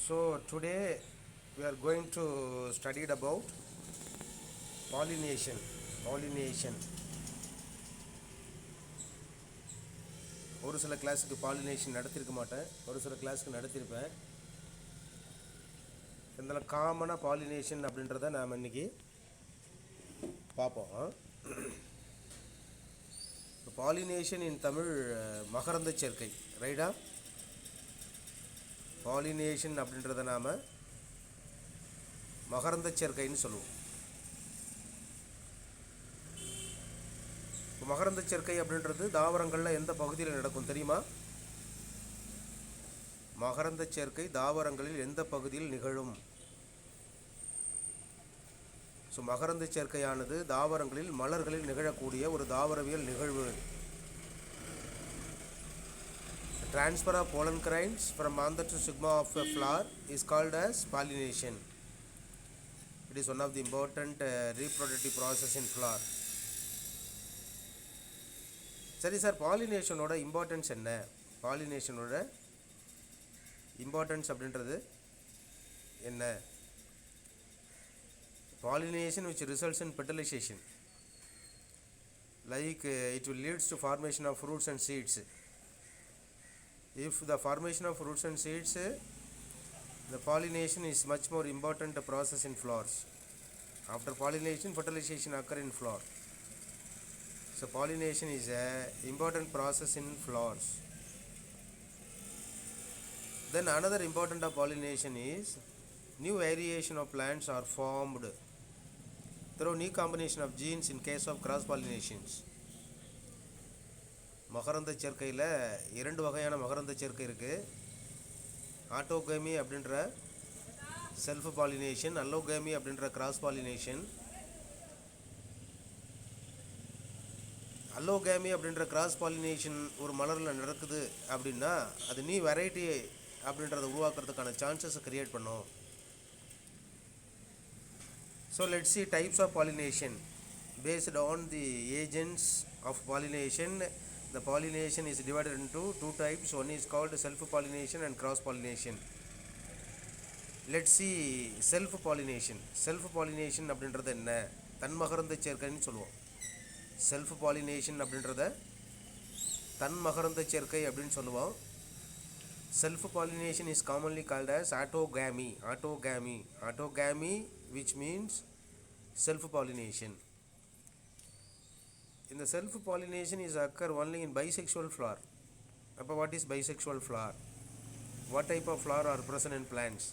So today we are going to study about pollination. Pollination. ஒரு சில கிளாஸுக்கு pollination நடத்திருக்க மாட்டேன், ஒரு சில கிளாஸுக்கு நடத்திருப்பேன். இதெல்லாம் காமனாக பாலினேஷன் அப்படின்றத நாம் இன்றைக்கி பார்ப்போம். பாலினேஷன் இன் தமிழ் மகரந்த சேர்க்கை, ரைட்டா? பாலினேஷன் அப்படின்றத நாம் மகரந்த சேர்க்கைன்னு சொல்லுவோம். மகரந்த சேர்க்கை அப்படின்றது தாவரங்களில் எந்த பகுதியில் நடக்கும் தெரியுமா? மகரந்த சேர்க்கை தாவரங்களில் எந்த பகுதியில் நிகழும்? ஸோ மகரந்த சேர்க்கையானது தாவரங்களில் மலர்களில் நிகழக்கூடிய ஒரு தாவரவியல் நிகழ்வு. Transfer of pollen grains from anther to stigma of a flower is called as pollination. It is one of the important reproductive process in flower. சரி சார், பாலினேஷனோட இம்பார்ட்டன்ஸ் என்ன? பாலினேஷனோட இம்பார்ட்டன்ஸ் அப்படின்றது என்ன? Pollination which results in petalization, like it will leads to formation of fruits and seeds. If the formation of fruits and seeds, the pollination is much more important process in flowers. After pollination, fertilization occur in flower. So pollination is a important process in flowers. Then another important of pollination is new variation of plants are formed through new combination of genes in case of cross pollinations. மகரந்த சேர்க்கையில் இரண்டு வகையான மகரந்த சேர்க்கை இருக்குது. ஆட்டோகேமி அப்படின்ற self pollination, அல்லோகேமி அப்படின்ற cross pollination. அல்லோகேமி அப்படின்ற கிராஸ் பாலினேஷன் ஒரு மலரில் நடக்குது அப்படின்னா அது நியூ வெரைட்டி அப்படின்றத உருவாக்குறதுக்கான சான்சஸை க்ரியேட் பண்ணும். So let's see types of pollination. Based on the agents of pollination, the pollination is divided into two types. One is called self-pollination and cross-pollination. Let's see self-pollination. Self-pollination அப்படின்றது என்ன? தன்மகரந்த சேர்க்கைன்னு சொல்லுவோம். Self-pollination அப்படின்றத தன்மகரந்த சேர்க்கை அப்படின்னு சொல்லுவோம். Self-pollination is commonly called as autogamy. Autogamy which means self-pollination. In the self-pollination is occur only in bisexual flower. What is bisexual flower? What type of flower are present in plants?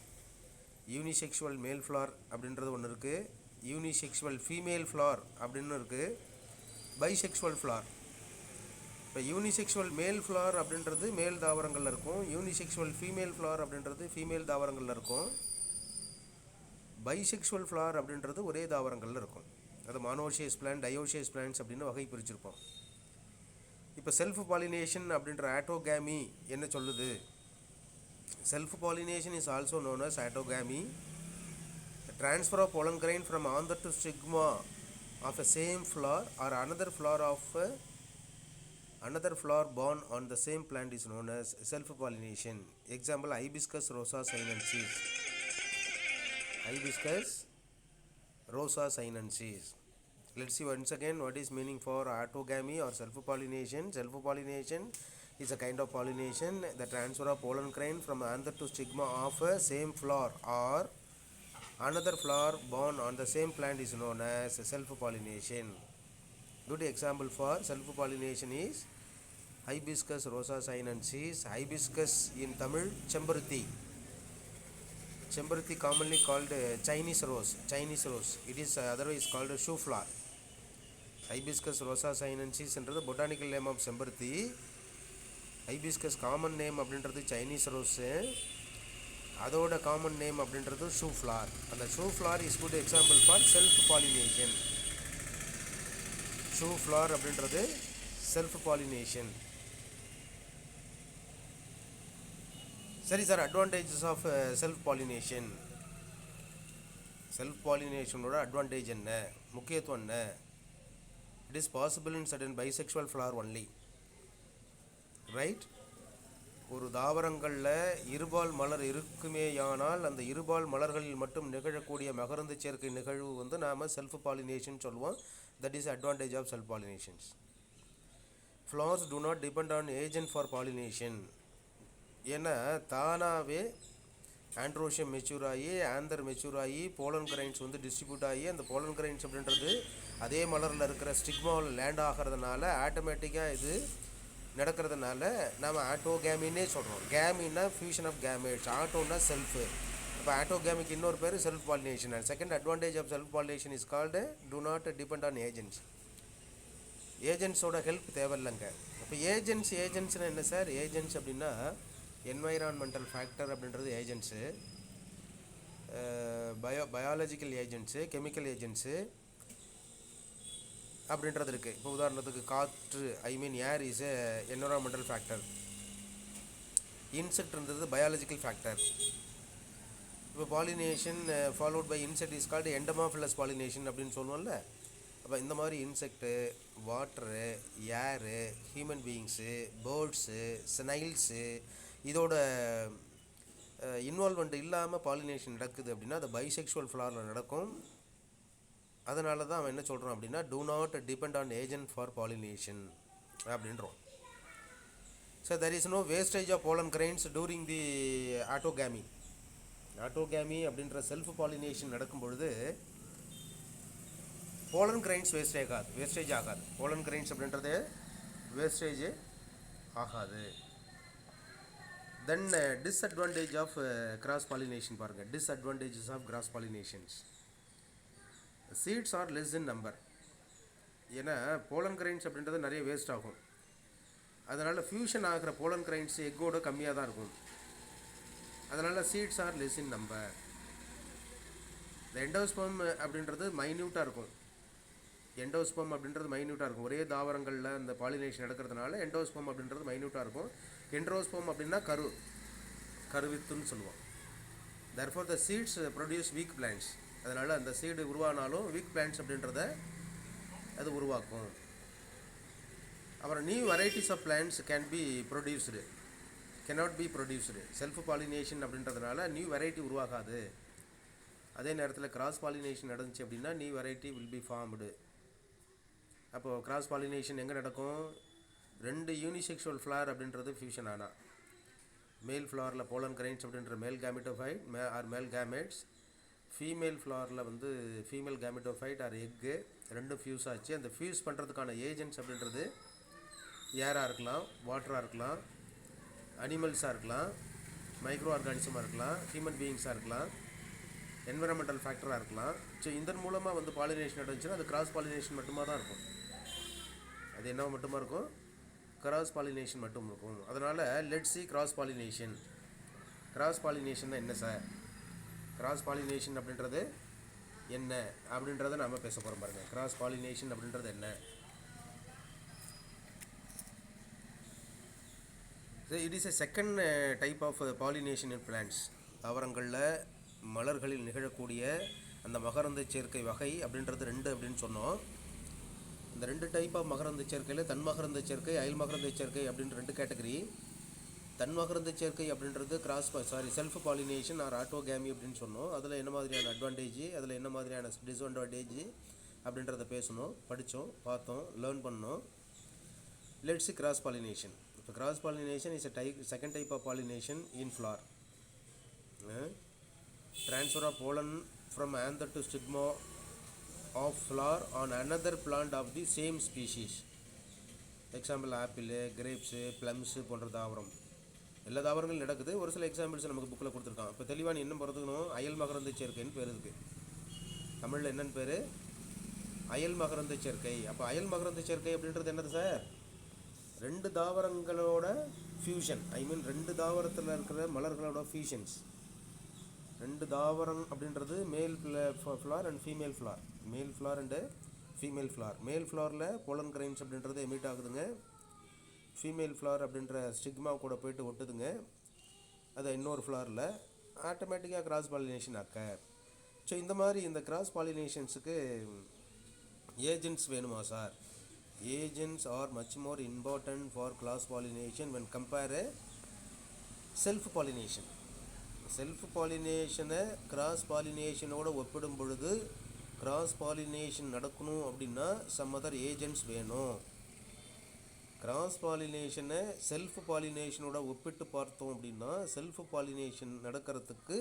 Unisexual male flower அப்படின்றது ஒன்று இருக்குது, unisexual female flower அப்படின்னு இருக்குது, bisexual flower. இப்போ unisexual மேல் flower அப்படின்றது மேல் தாவரங்களில் இருக்கும், யூனிசெக்சுவல் ஃபீமேல் ஃப்ளவர் அப்படின்றது ஃபீமேல் தாவரங்களில் இருக்கும், பைசெக்சுவல் ஃப்ளவர் அப்படின்றது ஒரே தாவரங்களில் இருக்கும். அது மானோஷியஸ் பிளான்ட், டயோஷியஸ் பிளான்ட்ஸ் அப்படின்னு வகை பிரிச்சிருப்போம். இப்போ செல்ஃப் பாலினேஷன் அப்படின்ற ஆட்டோகேமி என்ன சொல்லுது? Self pollination is also known as autogamy. Transfer of pollen grain from anther to stigma of a same flower or another flower born on the same plant is known as self-pollination. Example, Hibiscus rosa sinensis. Hibiscus rosa sinensis. Let's see once again what is meaning for autogamy or self-pollination. Self-pollination is a kind of pollination, the transfer of pollen grain from anther to stigma of a same flower or another flower born on the same plant is known as self-pollination. Good example for self-pollination is Hibiscus rosa sinensis. Hibiscus in Tamil Chembaruthi. Chembaruthi commonly called Chinese rose. It is otherwise called shoe flower. Hibiscus rosa sinensis என்றது botanical name of Chembaruthi. Hibiscus common name அப்படின்றது Chinese rose. அதோட common name அப்படின்றது shoe flower. அந்த shoe flower is good example for self pollination. Shoe flower அப்படின்றது self pollination. சரி sir, advantages of self pollination. Self பாலினேஷனோட advantage என்ன, முக்கியத்துவம் என்ன? It is possible in certain bisexual flower only, right? ஒரு தாவரங்களில் இருபால் மலர் இருக்குமேயானால் அந்த இருபால் மலர்களில் மட்டும் நிகழக்கூடிய மகரந்த சேர்க்கை நிகழ்வு வந்து நாம் செல்ஃப் பாலினேஷன் சொல்லுவோம். That is advantage of self pollinations. Flowers do not depend on agent for pollination. ஏன்னா தானாகவே ஆண்ட்ரோஷியம் மெச்சூர் ஆகி ஆந்தர் மெச்சூர் ஆகி போலன் கிரைன்ஸ் வந்து டிஸ்ட்ரிபியூட் ஆகி அந்த போலன் கிரைன்ஸ் அப்படின்றது அதே மலரில் இருக்கிற ஸ்டிக்மாவில் லேண்ட் ஆகிறதுனால ஆட்டோமேட்டிக்காக இது நடக்கிறதுனால நாம் ஆட்டோகேமின்னே சொல்கிறோம். கேமின்னா ஃபியூஷன் ஆஃப் கேமேட்ஸ், ஆட்டோன்னா செல்ஃபு. இப்போ ஆட்டோகேமிக்கு இன்னொரு பேர் self pollination. And second advantage of self pollination is called do not depend on agents. ஏஜென்ட்ஸோட ஹெல்ப் தேவையில்லைங்க. இப்போ ஏஜென்ட்ஸ்னால் என்ன சார்? ஏஜென்ட்ஸ் அப்படின்னா என்வைரான்மெண்டல் ஃபேக்டர் அப்படின்றது agents, biological agents, chemical agents அப்படின்றது இருக்குது. இப்போ உதாரணத்துக்கு காற்று, air is a environmental factor. இன்செக்ட்ன்றது பயாலஜிக்கல் ஃபேக்டர். இப்போ pollination followed by insect is called entomophilous pollination அப்படின்னு சொல்லுவோம்ல. அப்போ இந்த மாதிரி இன்செக்ட்டு, வாட்டரு, ஏரு, ஹியூமன் பீயிங்ஸு, பேர்ட்ஸு, ஸ்னைல்ஸு இதோட இன்வால்மெண்ட் இல்லாமல் பாலினேஷன் நடக்குது அப்படின்னா அது பைசெக்ஷுவல் ஃப்ளாரில் நடக்கும். அதனால தான் அவன் என்ன சொல்கிறான் அப்படின்னா do not depend on agent for pollination அப்படின்றோம். So there is no wastage of pollen grains during the autogamy. ஆட்டோகேமி அப்படின்ற செல்ஃப் பாலினேஷன் நடக்கும் பொழுது போலன் கிரைன்ஸ் வேஸ்டேஜ் ஆகாது. போலன் கிரைன்ஸ் அப்படின்றது வேஸ்டேஜ் ஆகாது. Then disadvantage of cross pollination பாருங்கள். Disadvantages of cross pollinations. Seeds are less in number. ஏன்னா pollen grains அப்படின்றது நிறைய வேஸ்ட் ஆகும். அதனால் ஃபியூஷன் ஆகிற போலன் கிரைன்ஸ் எக்கோட கம்மியாக தான் இருக்கும். அதனால் seeds are less in number. இந்த எண்டோஸ்பம் அப்படின்றது மைன்யூட்டாக இருக்கும். எண்டோஸ்பம் அப்படின்றது மைன்யூட்டாக இருக்கும். ஒரே தாவரங்களில் அந்த பாலினேஷன் நடக்கிறதுனால எண்டோஸ்பம் அப்படின்றது மைன்யூட்டாக இருக்கும். என்ட்ரோஸ்பம் அப்படின்னா கருவித்துன்னு சொல்லுவோம். therefore the seeds produce weak plants. அதனால் அந்த சீடு உருவானாலும் வீக் பிளான்ட்ஸ் அப்படின்றத அது உருவாக்கும். அப்புறம் new varieties of plants cannot be produced. Self pollination அப்படின்றதுனால நியூ வெரைட்டி உருவாகாது. அதே நேரத்தில் கிராஸ் பாலினேஷன் நடந்துச்சு அப்படின்னா new variety will be formed. அப்போது கிராஸ் பாலினேஷன் எங்கே நடக்கும்? ரெண்டு யூனிசெக்ஷுவல் ஃப்ளார் அப்படின்றது ஃபியூஷன் ஆனால் மேல் ஃப்ளாரில் போலன் கிரைன்ஸ் அப்படின்ற மேல் கேமிட்டோஃபைட் ஆர் மேல் கேமெட்ஸ், ஃபீமேல் ஃப்ளாரில் வந்து ஃபீமேல் கேமிட்டோஃபைட் ஆர் எக்கு ரெண்டும் ஃபியூஸ் ஆச்சு. அந்த ஃபியூஸ் பண்ணுறதுக்கான ஏஜென்ட்ஸ் அப்படின்றது ஏராக இருக்கலாம், வாட்டராக இருக்கலாம், அனிமல்ஸாக இருக்கலாம், மைக்ரோ ஆர்கானிசமாக இருக்கலாம், ஹியூமன் பீயிங்ஸாக இருக்கலாம், என்விரான்மெண்டல் ஃபேக்டராக இருக்கலாம். ஸோ இதன் மூலமாக வந்து பாலினேஷன் நடந்துச்சுன்னா அது கிராஸ் பாலினேஷன் மட்டுமா தான் இருக்கும். அது என்ன மட்டுமா இருக்கும்? கிராஸ் பாலினேஷன் மட்டும் இருக்கும். அதனால் let's see cross pollination. Cross pollination என்ன சார்? கிராஸ் பாலினேஷன் அப்படின்றது என்ன அப்படின்றத நாம் பேச போகிறோம் பாருங்கள். கிராஸ் பாலினேஷன் அப்படின்றது என்ன? It is a second type of pollination in plants. தாவரங்களில் மலர்களில் நிகழக்கூடிய அந்த மகரந்த சேர்க்கை வகை அப்படின்றது ரெண்டு அப்படின்னு சொன்னோம். இந்த ரெண்டு டைப் ஆஃப் மகரந்த சேர்க்கையில் தன்மகரந்த சேர்க்கை, அயல் மகரந்த சேர்க்கை அப்படின்ற ரெண்டு கேட்டகரி. தன்மகரந்த சேர்க்கை அப்படின்றது செல்ஃப் பாலினேஷன் ஆர் ஆட்டோகேமி அப்படின்னு சொன்னோம். அதில் என்ன மாதிரியான அட்வான்டேஜ், அதில் என்ன மாதிரியான டிஸ்அட்வான்டேஜ் அப்படின்றத பேசணும், படித்தோம், பார்த்தோம், லேர்ன் பண்ணோம். Let's see cross pollination. இப்போ cross pollination is second type of pollination in flower. Transfer of pollen from anther to stigma of flower on another plant of the same species. Example apple, grapes, plums போன்ற தாவரம். எல்லா தாவரங்களும் நடக்குது. ஒரு சில examples நமக்கு புக்கில் கொடுத்துருக்கான். இப்போ தெளிவான என்ன பொறுத்துக்கணும்? அயல் மகரந்த சேர்க்கைன்னு பேர் இருக்குது. தமிழில் என்னென்னு பேர்? அயல் மகரந்த சேர்க்கை. அப்போ அயல் மகரந்த சேர்க்கை அப்படின்றது என்னது சார்? ரெண்டு தாவரங்களோட ஃபியூஷன். ரெண்டு தாவரத்தில் இருக்கிற மலர்களோட ஃபியூஷன்ஸ். ரெண்டு தாவரம் அப்படின்றது மேல் ஃப்ளார் அண்ட் ஃபீமேல் ஃப்ளார். மேல் ஃப்ளார் அண்டு ஃபீமேல் ஃப்ளார். மேல் ஃப்ளாரில் போலன் கிரைன்ஸ் அப்படின்றது எமிட் ஆகுதுங்க. ஃபீமேல் ஃப்ளார் அப்படின்ற ஸ்டிக்மா கூட போய்ட்டு ஒட்டுதுங்க. அதை இன்னொரு ஃப்ளாரில் ஆட்டோமேட்டிக்காக கிராஸ் பாலினேஷன் ஆக்க. ஸோ இந்த மாதிரி இந்த கிராஸ் பாலினேஷன்ஸுக்கு ஏஜென்ட்ஸ் வேணுமா சார்? Agents are much more important for cross pollination when compare self pollination. Self பாலினேஷனை கிராஸ் பாலினேஷனோட ஒப்பிடும் பொழுது கிராஸ் பாலினேஷன் நடக்கணும் அப்படின்னா சம் அதர் ஏஜென்ட்ஸ் வேணும். கிராஸ் பாலினேஷனை செல்ஃப் பாலினேஷனோட ஒப்பிட்டு பார்த்தோம் அப்படின்னா செல்ஃப் பாலினேஷன் நடக்கிறதுக்கு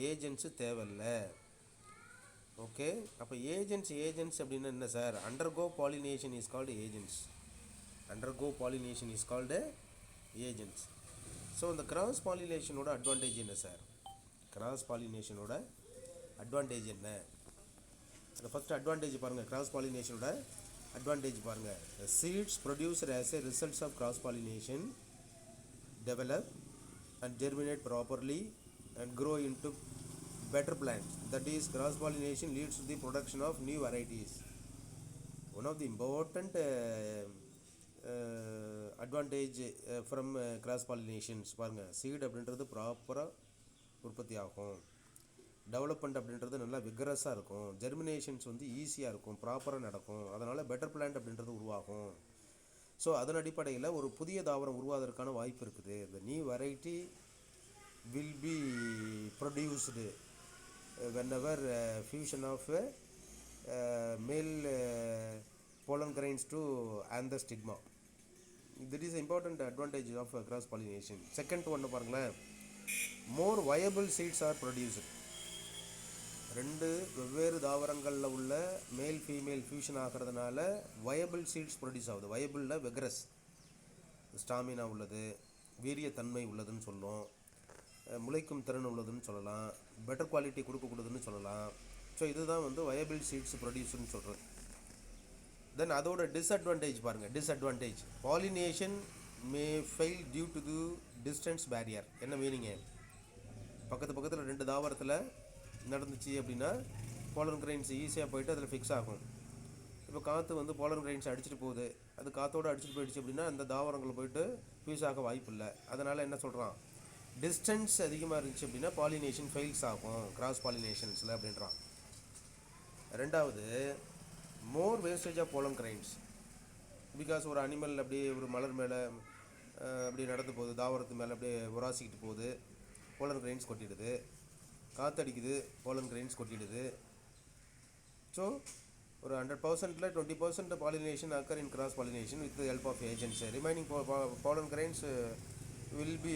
ஏஜென்ட்ஸு தேவையில்லை. ஓகே, அப்போ ஏஜென்ட்ஸ் அப்படின்னா என்ன சார்? Undergo pollination is called agents. Undergo pollination is called agents. So இந்த கிராஸ் பாலினேஷனோட அட்வான்டேஜ் என்ன சார்? கிராஸ் பாலினேஷனோட அட்வான்டேஜ் என்ன? அந்த ஃபஸ்ட் அட்வான்டேஜ் பாருங்கள். கிராஸ் பாலினேஷனோட அட்வான்டேஜ் பாருங்கள். Seeds producer as a results of cross pollination develop and germinate properly and grow into better plants. That is, cross pollination leads to the production of new varieties. One of the important advantage from cross pollinations பாருங்க, seat அப்படின்றது ப்ராப்பராக உற்பத்தி ஆகும், development அப்படின்றது நல்லா விகரஸாக இருக்கும், ஜெர்மினேஷன்ஸ் வந்து ஈஸியாக இருக்கும், ப்ராப்பராக நடக்கும், அதனால் பெட்டர் பிளான்ட் அப்படின்றது உருவாகும். ஸோ அதன் அடிப்படையில் ஒரு புதிய தாவரம் உருவாவதற்கான வாய்ப்பு இருக்குது. இந்த new variety will B produced whenever fusion of male pollen grains to anther-stigma. That is important advantage of cross pollination. Second one பாருங்களேன், more viable seeds are produced. ரெண்டு வெவ்வேறு தாவரங்களில் உள்ள மேல் ஃபீமேல் ஃபியூஷன் ஆகிறதுனால வயபிள் சீட்ஸ் ப்ரொடியூஸ் ஆகுது. வயபிளில் வெக்ரஸ், stamina உள்ளது, வீரியத்தன்மை உள்ளதுன்னு சொல்லும், முளைக்கும் திறன் உள்ளதுன்னு சொல்லலாம், பெட்டர் குவாலிட்டி கொடுக்கக்கூடாதுன்னு சொல்லலாம். ஸோ இதுதான் வந்து வயபிள் சீட்ஸ் ப்ரொடியூஸ்ன்னு சொல்கிறது. தென் அதோட டிஸ்அட்வான்டேஜ் பாருங்கள். Disadvantage, pollination may fail due to the distance barrier. என்ன மீனிங்க? பக்கத்தில் ரெண்டு தாவரத்தில் நடந்துச்சு அப்படின்னா போலன் கிரைன்ஸ் ஈஸியாக போயிட்டு அதில் ஃபிக்ஸ் ஆகும். இப்போ காற்று வந்து போலன் கிரைன்ஸ் அடிச்சுட்டு போகுது, அது காற்றோடு அடிச்சுட்டு போயிடுச்சு அப்படின்னா அந்த தாவரங்கள் போயிட்டு ஃபியூஸ் ஆக வாய்ப்பு இல்லை. அதனால் என்ன சொல்கிறான், டிஸ்டன்ஸ் அதிகமாக இருந்துச்சு அப்படின்னா பாலினேஷன் ஃபெயில்ஸ் ஆகும் கிராஸ் பாலினேஷன்ஸில் அப்படின்றான். ரெண்டாவது, more wastage of pollen grains. Because ஒரு அனிமல் அப்படியே ஒரு மலர் மேலே அப்படியே நடந்து போகுது, தாவரத்து மேலே அப்படியே உராசிக்கிட்டு போகுது, போலன் கிரைன்ஸ் கொட்டிடுது, காற்றடிக்குது, போலன் கிரைன்ஸ் கொட்டிடுது. ஸோ ஒரு 100%ல் 20% pollination occur in cross pollination with help of agents. Remaining pollen grains will be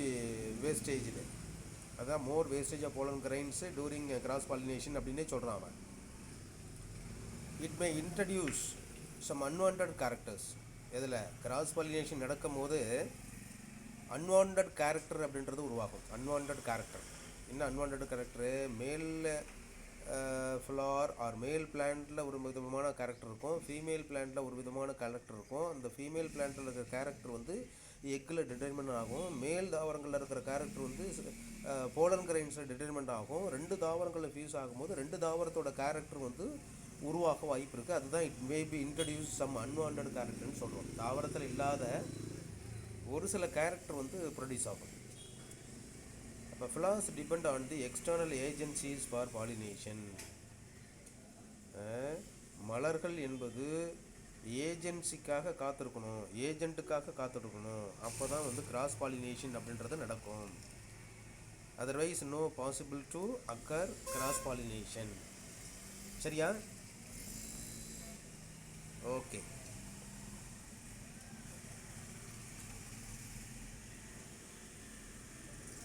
wastaged. அதான் more wastage of pollen grains during cross pollination அப்படின்னே சொல்கிறான் அவன். It may introduce some unwanted characters. இதில் cross pollination நடக்கும் போது unwanted character அப்படின்றது உருவாகும். Unwanted character என்ன? Unwanted character, male flower or male பிளான்ட்டில் ஒரு விதமான கேரக்டர் இருக்கும், ஃபீமேல் பிளான்ட்டில் ஒரு விதமான கேரக்டர் இருக்கும். அந்த ஃபீமேல் பிளான்ட்டில் இருக்கிற கேரக்டர் வந்து எக்கில் டிட்டர்மெண்ட் ஆகும். மேல் தாவரங்களில் இருக்கிற கேரக்டர் வந்து போலன் கிரைன்ஸில் டிட்டர்மெண்ட் ஆகும். ரெண்டு தாவரங்களில் ஃபியூஸ் ஆகும்போது ரெண்டு தாவரத்தோட கேரக்டர் வந்து உருவாக வாய்ப்பு இருக்குது. அதுதான் it may be introduce some unwanted கேரக்டர்னு சொல்கிறோம். தாவரத்தில் இல்லாத ஒரு சில கேரக்டர் வந்து ப்ரொடியூஸ் ஆகும். அப்போ flowers depend on the external agencies for pollination. மலர்கள் என்பது ஏஜென்சிக்காக காத்திருக்கணும், ஏஜென்ட்டுக்காக காத்திருக்கணும். அப்போ தான் வந்து கிராஸ் பாலினேஷன் அப்படின்றது நடக்கும். Otherwise no possible to occur cross pollination. சரியா? ஓகே.